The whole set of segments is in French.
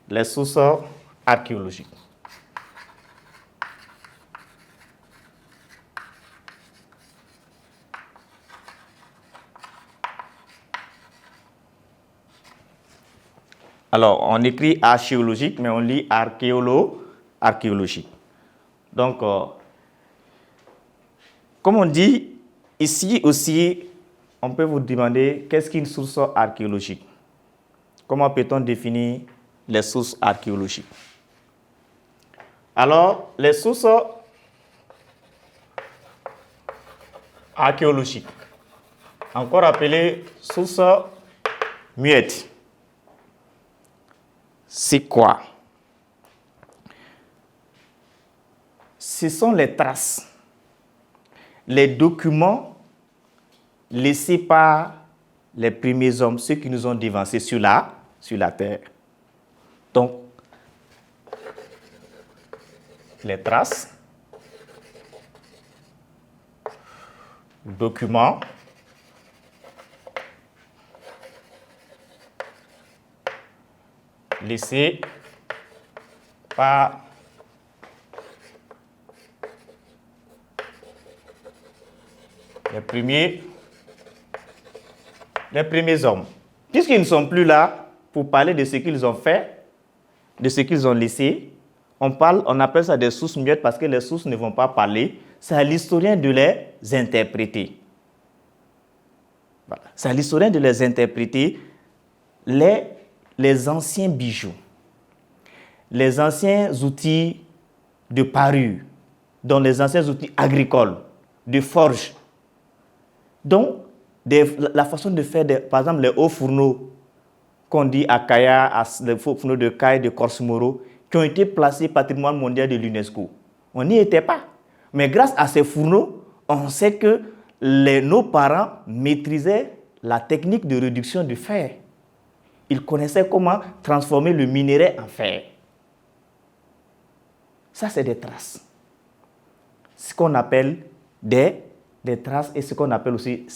les sources archéologiques. Alors, on écrit archéologique, mais on lit archéologique. Donc, comme on dit, ici aussi, on peut vous demander qu'est-ce qu'une source archéologique? Comment peut-on définir les sources archéologiques? Alors, les sources archéologiques, encore appelées sources muettes, c'est quoi? Ce sont les traces, les documents laissés par les premiers hommes, ceux qui nous ont devancés sur la terre. Donc, les traces, documents, laissés par les premiers hommes. Puisqu'ils ne sont plus là pour parler de ce qu'ils ont fait, de ce qu'ils ont laissé, on appelle ça des sources muettes parce que les sources ne vont pas parler. C'est à l'historien de les interpréter. Voilà. C'est à l'historien de les interpréter les anciens bijoux, les anciens outils de parure, dont les anciens outils agricoles, de forge. Donc, la façon de faire, par exemple, les hauts fourneaux qu'on dit à Kaya, les fourneaux de Kaya, de Korsmoro, qui ont été placés patrimoine mondial de l'UNESCO. On n'y était pas. Mais grâce à ces fourneaux, on sait que nos parents maîtrisaient la technique de réduction du fer. Ils connaissaient comment transformer le minerai en fer. Ça, c'est des traces. Ce qu'on appelle des traces et ce qu'on appelle aussi,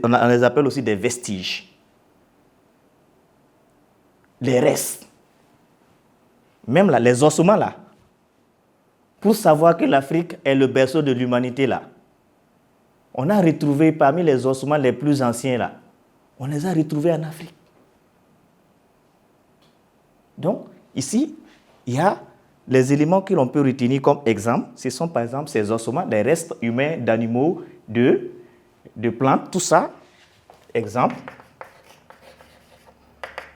on les appelle aussi des vestiges. Les restes. Même là, les ossements là. Pour savoir que l'Afrique est le berceau de l'humanité là. On a retrouvé parmi les ossements les plus anciens là. On les a retrouvés en Afrique. Donc, ici, il y a les éléments que l'on peut retenir comme exemple. Ce sont par exemple ces ossements, des restes humains, d'animaux, de plantes, tout ça. Exemple.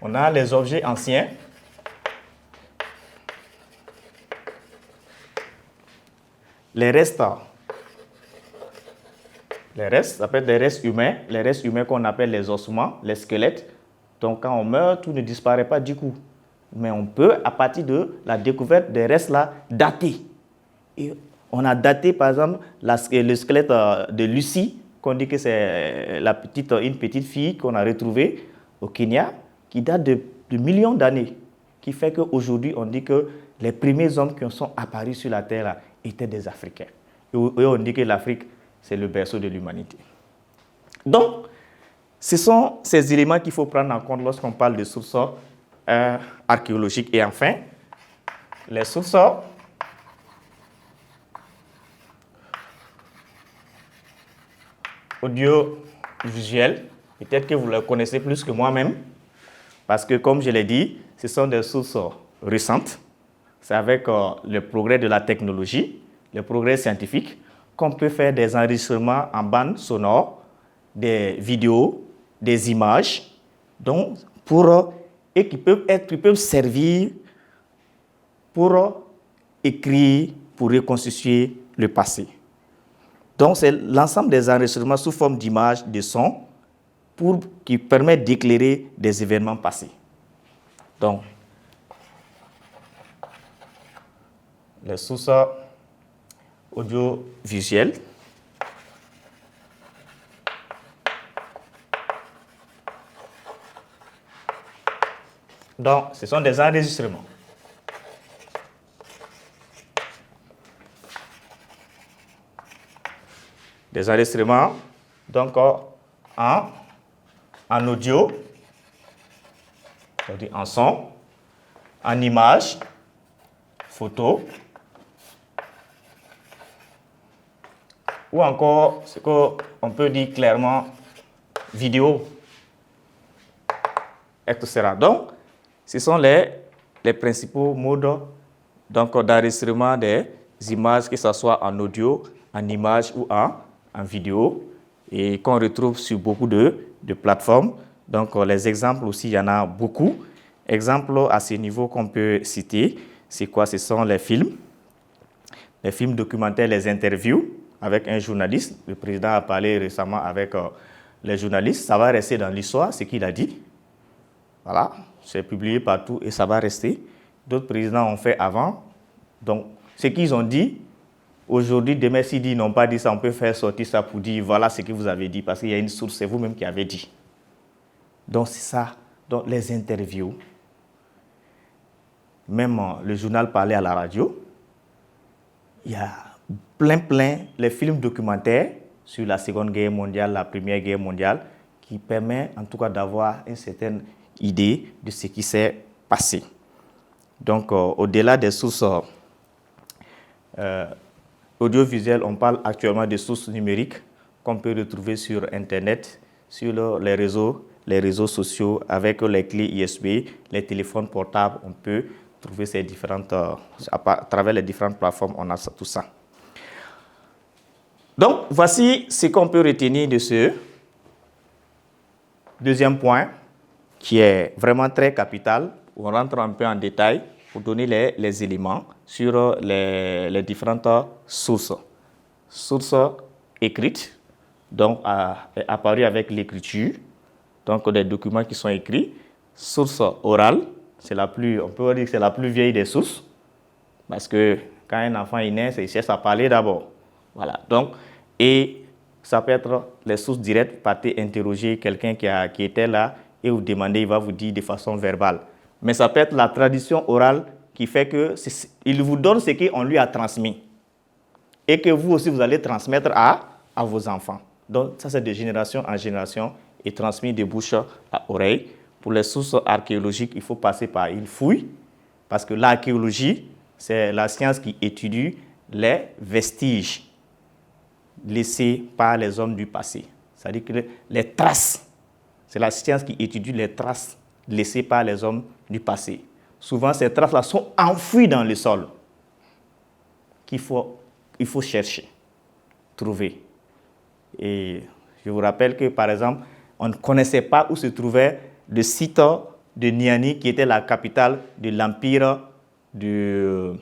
On a les objets anciens. Les restes, ça peut être des restes humains. Les restes humains qu'on appelle les ossements, les squelettes. Donc, quand on meurt, tout ne disparaît pas du coup. Mais on peut, à partir de la découverte des restes là, dater. Et on a daté, par exemple, le squelette de Lucie, qu'on dit que c'est une petite fille qu'on a retrouvée au Kenya, qui date de millions d'années, qui fait qu'aujourd'hui, on dit que les premiers hommes qui sont apparus sur la Terre là, étaient des Africains. Et on dit que l'Afrique, c'est le berceau de l'humanité. Donc, ce sont ces éléments qu'il faut prendre en compte lorsqu'on parle de sources archéologiques. Et enfin, les sources audiovisuelles, peut-être que vous les connaissez plus que moi-même, parce que comme je l'ai dit, ce sont des sources récentes. C'est avec le progrès de la technologie, le progrès scientifique, qu'on peut faire des enregistrements en bande sonore, des vidéos, des images, donc et qui peuvent servir pour écrire, pour reconstituer le passé. Donc, c'est l'ensemble des enregistrements sous forme d'images, de sons, qui permettent d'éclairer des événements passés. Donc, les sources audiovisuelles. Donc, ce sont des enregistrements. Des enregistrements, donc en audio, c'est-à-dire en son, en image, photo, ou encore ce qu'on peut dire clairement vidéo, etc. Donc, ce sont les principaux modes d'enregistrement des images, que ce soit en audio, en image ou en vidéo, et qu'on retrouve sur beaucoup de plateformes. Donc, les exemples aussi, il y en a beaucoup. Exemples à ce niveau qu'on peut citer, c'est quoi? Ce sont les films documentaires, les interviews avec un journaliste. Le président a parlé récemment avec les journalistes. Ça va rester dans l'histoire, ce qu'il a dit. Voilà, c'est publié partout et ça va rester. D'autres présidents ont fait avant. Donc, ce qu'ils ont dit, aujourd'hui, demain, s'ils n'ont pas dit ça, on peut faire sortir ça pour dire voilà ce que vous avez dit, parce qu'il y a une source, c'est vous-même qui avez dit. Donc, c'est ça. Donc, les interviews, même le journal parlé à la radio, il y a plein, les films documentaires sur la Seconde Guerre mondiale, la Première Guerre mondiale, qui permet en tout cas d'avoir une certaine idée de ce qui s'est passé. Donc, au-delà des sources audiovisuelles, on parle actuellement de sources numériques qu'on peut retrouver sur Internet, sur les réseaux sociaux, avec les clés USB, les téléphones portables. On peut trouver ces différentes, à travers les différentes plateformes, on a tout ça. Donc, voici ce qu'on peut retenir de ce deuxième point, qui est vraiment très capital. On rentre un peu en détail pour donner les éléments sur les différentes sources. Sources écrites, donc apparues avec l'écriture, donc des documents qui sont écrits. Source orale, on peut dire que c'est la plus vieille des sources, parce que quand un enfant est né, il cherche à parler d'abord. Voilà, donc, et ça peut être les sources directes, partez interroger quelqu'un qui était là et vous demandez, il va vous dire de façon verbale. Mais ça peut être la tradition orale qui fait qu'il vous donne ce qu'on lui a transmis et que vous aussi, vous allez transmettre à vos enfants. Donc, ça, c'est de génération en génération et transmis de bouche à oreille. Pour les sources archéologiques, il faut passer par une fouille parce que l'archéologie, c'est la science qui étudie les vestiges laissés par les hommes du passé. C'est-à-dire que les traces, c'est la science qui étudie les traces laissées par les hommes du passé. Souvent, ces traces-là sont enfouies dans le sol il faut chercher, trouver. Et je vous rappelle que, par exemple, on ne connaissait pas où se trouvait le site de Niani, qui était la capitale de l'empire du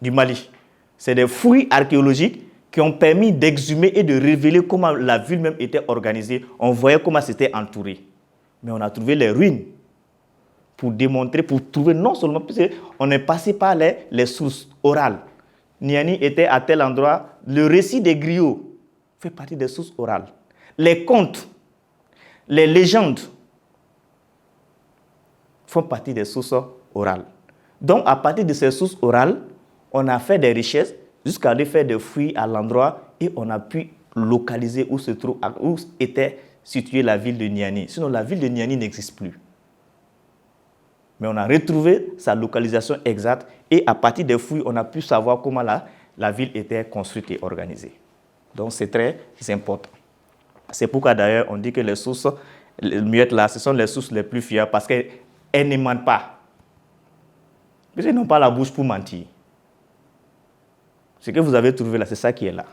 Mali. C'est des fouilles archéologiques qui ont permis d'exhumer et de révéler comment la ville même était organisée. On voyait comment c'était entouré. Mais on a trouvé les ruines pour démontrer, pour trouver non seulement, parce qu'on est passé par les sources orales. Niani était à tel endroit. Le récit des griots fait partie des sources orales. Les contes, les légendes font partie des sources orales. Donc, à partir de ces sources orales, on a fait des recherches jusqu'à aller faire des fouilles à l'endroit et on a pu localiser où était située la ville de Niani. Sinon, la ville de Niani n'existe plus. Mais on a retrouvé sa localisation exacte et à partir des fouilles, on a pu savoir comment la ville était construite et organisée. Donc, c'est très important. C'est pourquoi d'ailleurs, on dit que les sources muettes là, ce sont les sources les plus fiables parce qu'elles ne mentent pas. Parce qu'elles n'ont pas la bouche pour mentir. Ce que vous avez trouvé là, c'est ça qui est là.